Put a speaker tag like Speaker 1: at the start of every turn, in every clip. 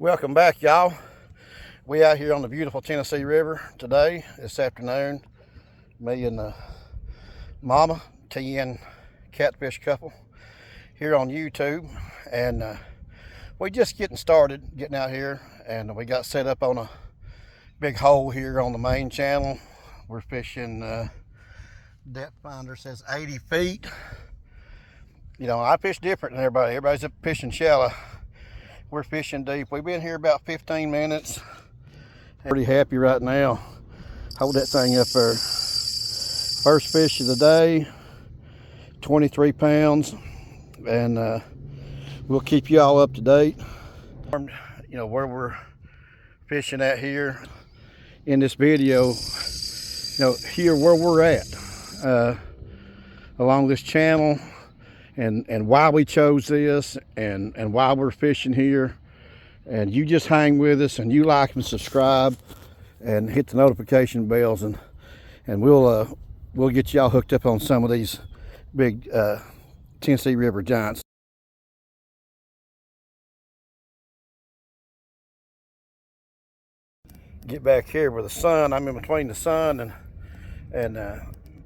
Speaker 1: Welcome back, y'all. We out here on the beautiful Tennessee River today, this afternoon. Me and the mama, 10 catfish couple here on YouTube. And we just getting started, getting out here. And we got set up on a big hole here on the main channel. We're fishing, depth finder says 80 feet. You know, I fish different than everybody. Everybody's up fishing shallow. We're fishing deep. We've been here about 15 minutes. Pretty happy right now. Hold that thing up there. First fish of the day, 23 pounds. And we'll keep you all up to date. You know, where we're fishing at here in this video. You know, here where we're at along this channel. And why we chose this and why we're fishing here. And you just hang with us and you like and subscribe and hit the notification bells, and we'll get y'all hooked up on some of these big Tennessee River giants. Get back here with the sun. I'm in between the sun and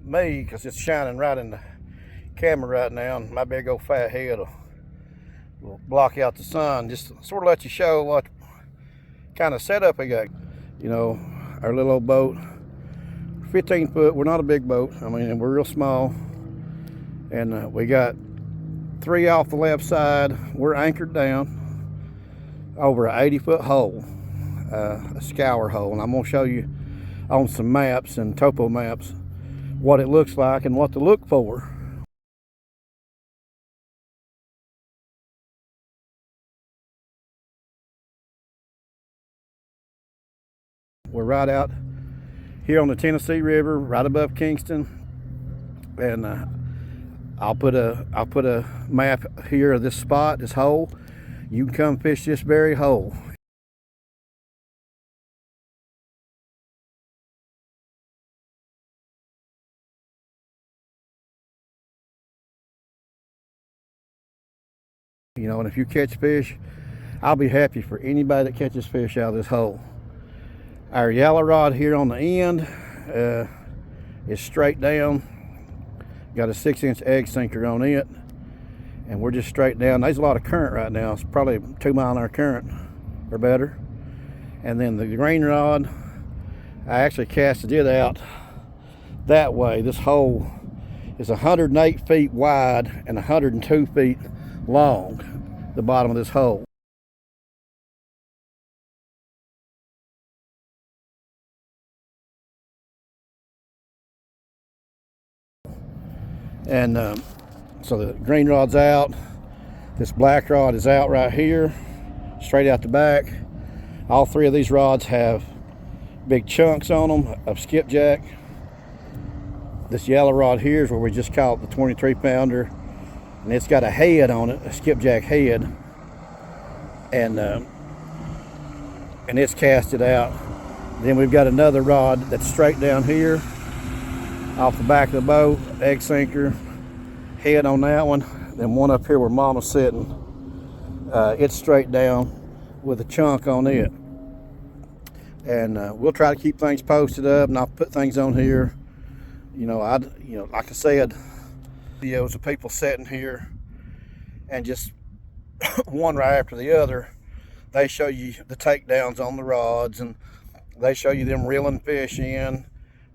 Speaker 1: me, because it's shining right in the camera right now, and my big old fat head will block out the sun. Just sort of let you show what kind of setup we got. You know, our little old boat, 15 foot. We're not a big boat. I mean, we're real small. And we got 3 off the left side. We're anchored down over an 80-foot hole, a scour hole. And I'm gonna show you on some maps and topo maps what it looks like and what to look for. We're right out here on the Tennessee River, right above Kingston, and I'll put a map here of this spot, this hole. You can come fish this very hole. You know, and if you catch fish, I'll be happy for anybody that catches fish out of this hole. Our yellow rod here on the end is straight down. Got a 6-inch egg sinker on it, and we're just straight down. There's a lot of current right now. It's probably 2 mile an hour current or better. And then the green rod, I actually casted it out that way. This hole is 108 feet wide and 102 feet long, the bottom of this hole. And so the green rod's out. This black rod is out right here, straight out the back. All 3 of these rods have big chunks on them of skipjack. This yellow rod here is where we just caught the 23 pounder, and it's got a head on it, a skipjack head, and it's casted out. Then we've got another rod that's straight down here off the back of the boat, egg sinker, head on that one. Then one up here where Mama's sitting, it's straight down with a chunk on it. And we'll try to keep things posted up, and I'll put things on here. You know, like I said, videos of people sitting here and just one right after the other. They show you the takedowns on the rods, and they show you them reeling fish in.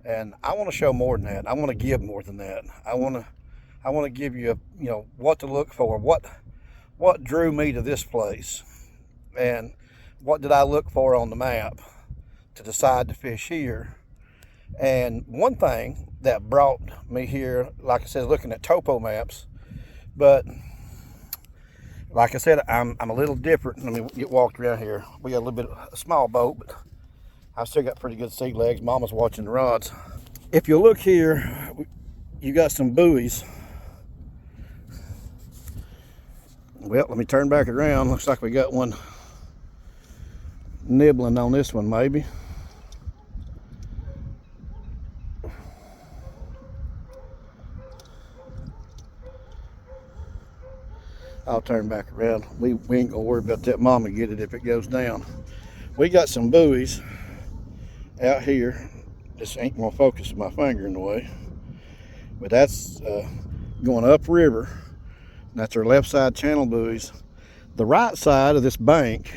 Speaker 1: And I want to show more than that. I want to give more than that. I want to give you what to look for. What drew me to this place, and what did I look for on the map to decide to fish here. And one thing that brought me here, like I said, looking at topo maps, but like I said, I'm a little different. Let me get walked around here. We got a little bit of a small boat, but I've still got pretty good sea legs. Mama's watching the rods. If you look here, you got some buoys. Well, let me turn back around. Looks like we got one nibbling on this one, maybe. I'll turn back around. We ain't gonna worry about that. Mama get it if it goes down. We got some buoys out here. This ain't gonna focus my finger in the way, but that's going upriver. That's our left side channel buoys. The right side of this bank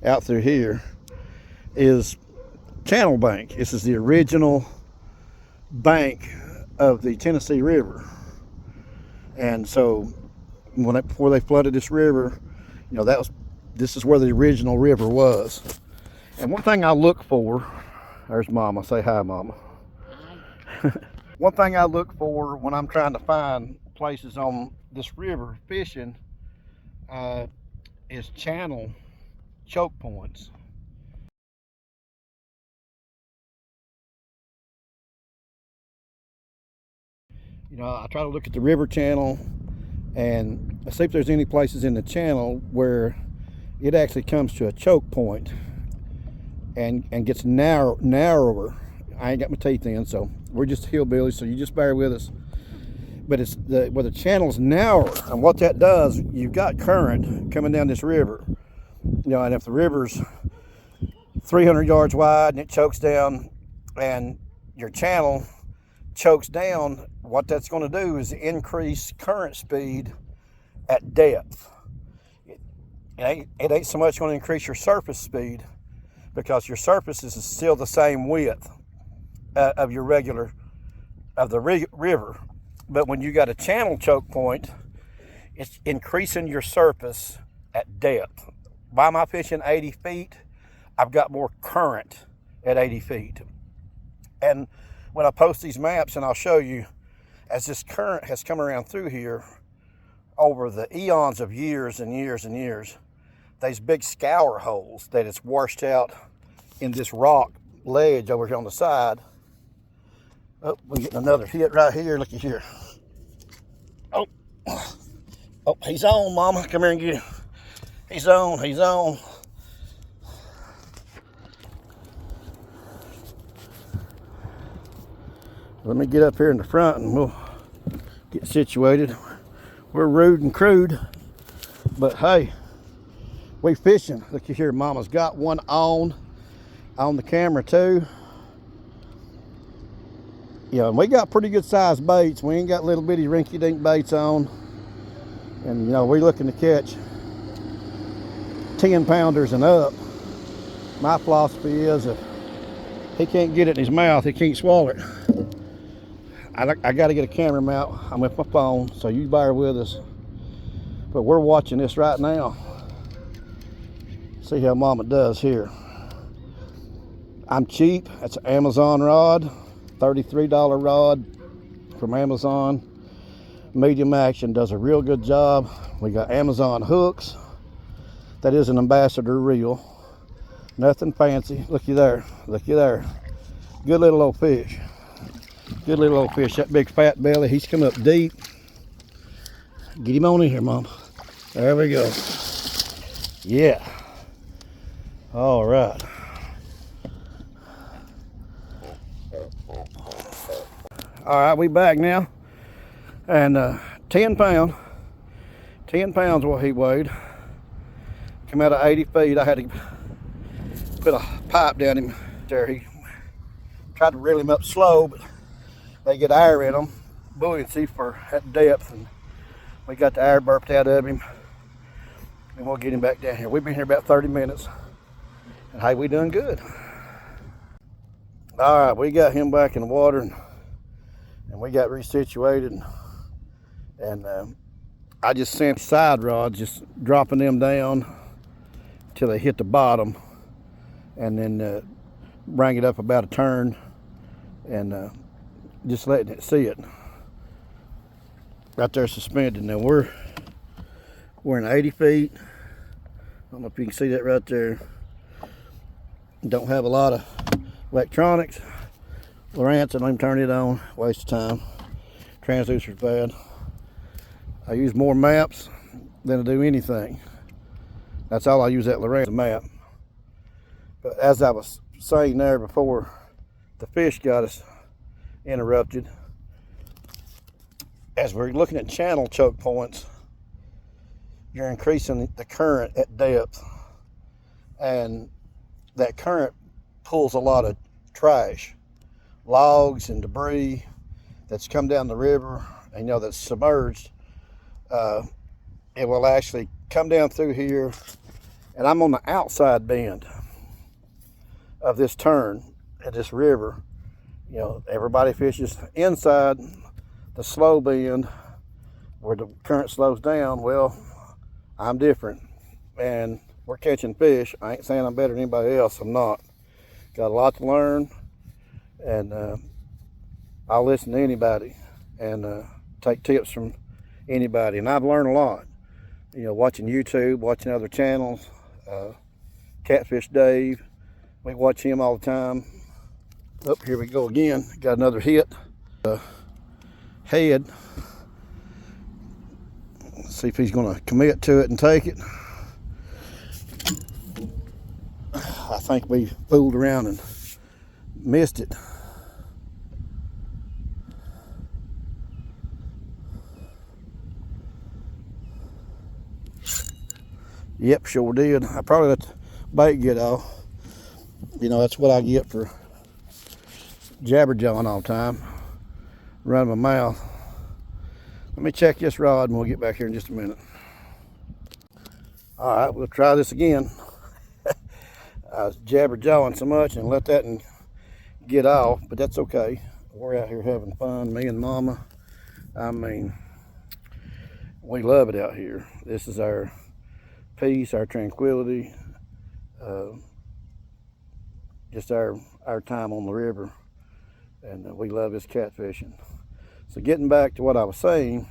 Speaker 1: out through here is channel bank. This is the original bank of the Tennessee River. And so before they flooded this river, you know, this is where the original river was. And one thing I look for, there's Mama, say hi, Mama. One thing I look for when I'm trying to find places on this river fishing is channel choke points. You know, I try to look at the river channel and see if there's any places in the channel where it actually comes to a choke point and gets narrower. I ain't got my teeth in, so we're just hillbillies, so you just bear with us. But it's where the channel's narrower, and what that does, you've got current coming down this river. You know, and if the river's 300 yards wide and it chokes down, and your channel chokes down, what that's going to do is increase current speed at depth. It ain't so much going to increase your surface speed, because your surface is still the same width of your regular river. But when you got a channel choke point, it's increasing your surface at depth. Why am I fishing 80 feet? I've got more current at 80 feet. And when I post these maps, and I'll show you, as this current has come around through here over the eons of years and years and years, these big scour holes that it's washed out in this rock ledge over here on the side. Oh, we're getting another hit right here. Looky here. Oh, he's on, Mama. Come here and get him. He's on, he's on. Let me get up here in the front and we'll get situated. We're rude and crude, but hey, we fishing. Looky here, Mama's got one on the camera too. Yeah, and we got pretty good sized baits. We ain't got little bitty rinky dink baits on. And you know, we're looking to catch 10 pounders and up. My philosophy is if he can't get it in his mouth, he can't swallow it. I got to get a camera mount. I'm with my phone, so you bear with us. But we're watching this right now. See how Mama does here. I'm cheap. That's an Amazon rod. $33 rod from Amazon. Medium action, does a real good job. We got Amazon hooks. That is an ambassador reel. Nothing fancy. Looky there. Looky there. Good little old fish. Good little old fish. That big fat belly, he's come up deep. Get him on in here, Mom. There we go. Yeah. All right. All right, we back now. And 10 pounds what he weighed. Come out of 80 feet. I had to put a pipe down him there. He tried to reel him up slow, but they get air in them, buoyancy for at depth, and we got the air burped out of him, and we'll get him back down here. We've been here about 30 minutes, and hey, we doing good. All right, we got him back in the water, and we got resituated, and I just sent side rods, just dropping them down till they hit the bottom, and then bring it up about a turn, and just letting it sit right there suspended. Now we're in 80 feet. I don't know if you can see that right there. Don't have a lot of electronics. Lowrance, and let him turn it on. Waste of time. Transducer's bad. I use more maps than I do anything. That's all I use, that Lowrance map. But as I was saying there before the fish got us interrupted, as we're looking at channel choke points, you're increasing the current at depth, and that current pulls a lot of trash, logs and debris that's come down the river, and that's submerged. It will actually come down through here, and I'm on the outside bend of this turn at this river. Everybody fishes inside the slow bend where the current slows down. Well, I'm different, and we're catching fish. I ain't saying I'm better than anybody else. I'm not. Got a lot to learn, and I'll listen to anybody and take tips from anybody. And I've learned a lot, watching YouTube, watching other channels. Catfish Dave, we watch him all the time. Oh, here we go again. Got another hit. Head. Let's see if he's going to commit to it and take it. I think we fooled around and missed it. Yep, sure did. I probably let the bait get off. That's what I get for jabberjawing all the time, running my mouth. Let me check this rod and we'll get back here in just a minute. All right, we'll try this again. I was jabberjawing so much and let that get off, but that's okay. We're out here having fun, me and Mama. I mean, we love it out here. This is our peace, our tranquility, just our time on the river, and we love this catfishing. So getting back to what I was saying,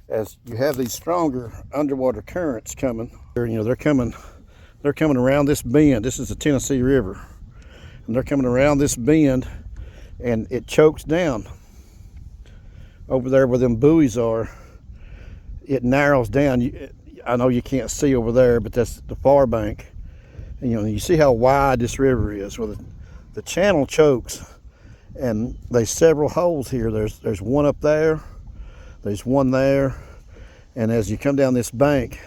Speaker 1: as you have these stronger underwater currents coming, they're coming around this bend. This is the Tennessee River, and they're coming around this bend, and it chokes down over there where them buoys are. It narrows down. I know you can't see over there, but that's the far bank. And you see how wide this river is. Well, the channel chokes, and there's several holes here. There's one up there, there's one there, and as you come down this bank,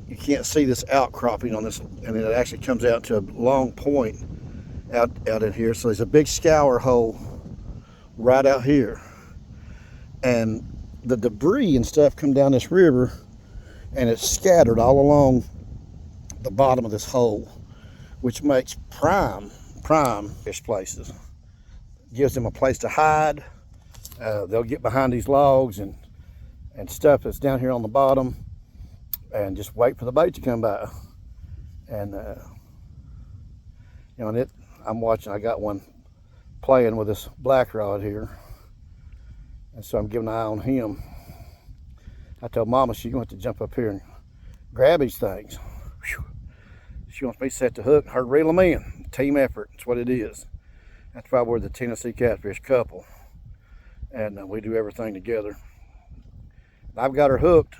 Speaker 1: you can't see this outcropping on this, and it actually comes out to a long point out in here. So there's a big scour hole right out here, and the debris and stuff come down this river, and it's scattered all along the bottom of this hole, which makes prime fish places. Gives them a place to hide. They'll get behind these logs and stuff that's down here on the bottom and just wait for the bait to come by. And I'm watching. I got one playing with this black rod here, and so I'm giving an eye on him. I told Mama she's going to have to jump up here and grab these things. Whew. She wants me to set the hook, her reel them in. Team effort, that's what it is. That's why we're the Tennessee Catfish couple, and we do everything together. I've got her hooked,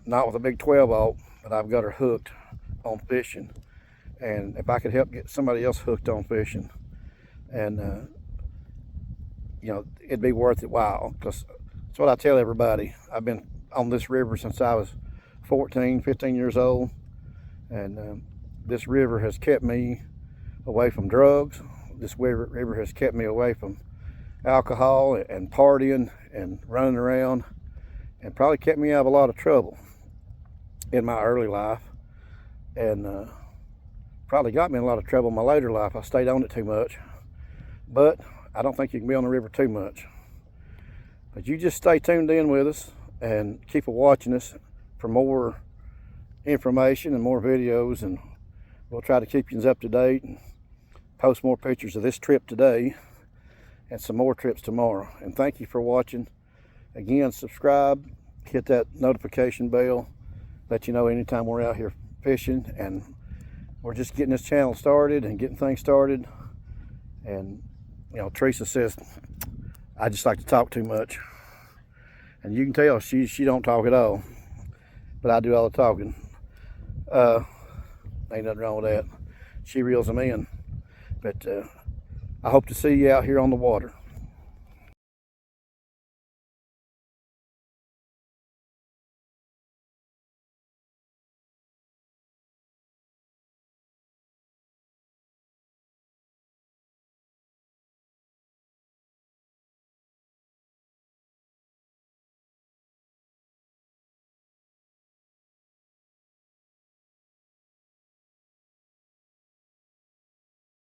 Speaker 1: not with a big 12-aught, but I've got her hooked on fishing. And if I could help get somebody else hooked on fishing, and it'd be worth it while, because that's what I tell everybody. I've been on this river since I was 14, 15 years old, and this river has kept me away from drugs. This river has kept me away from alcohol and partying and running around, and probably kept me out of a lot of trouble in my early life, and probably got me in a lot of trouble in my later life. I stayed on it too much, but I don't think you can be on the river too much. But you just stay tuned in with us and keep watching us for more information and more videos, and we'll try to keep you up to date and post more pictures of this trip today and some more trips tomorrow. And thank you for watching. Again, subscribe, hit that notification bell, let you know anytime we're out here fishing. And we're just getting this channel started and getting things started. And Teresa says I just like to talk too much, and you can tell she don't talk at all, but I do all the talking. Ain't nothing wrong with that. She reels them in. But I hope to see you out here on the water.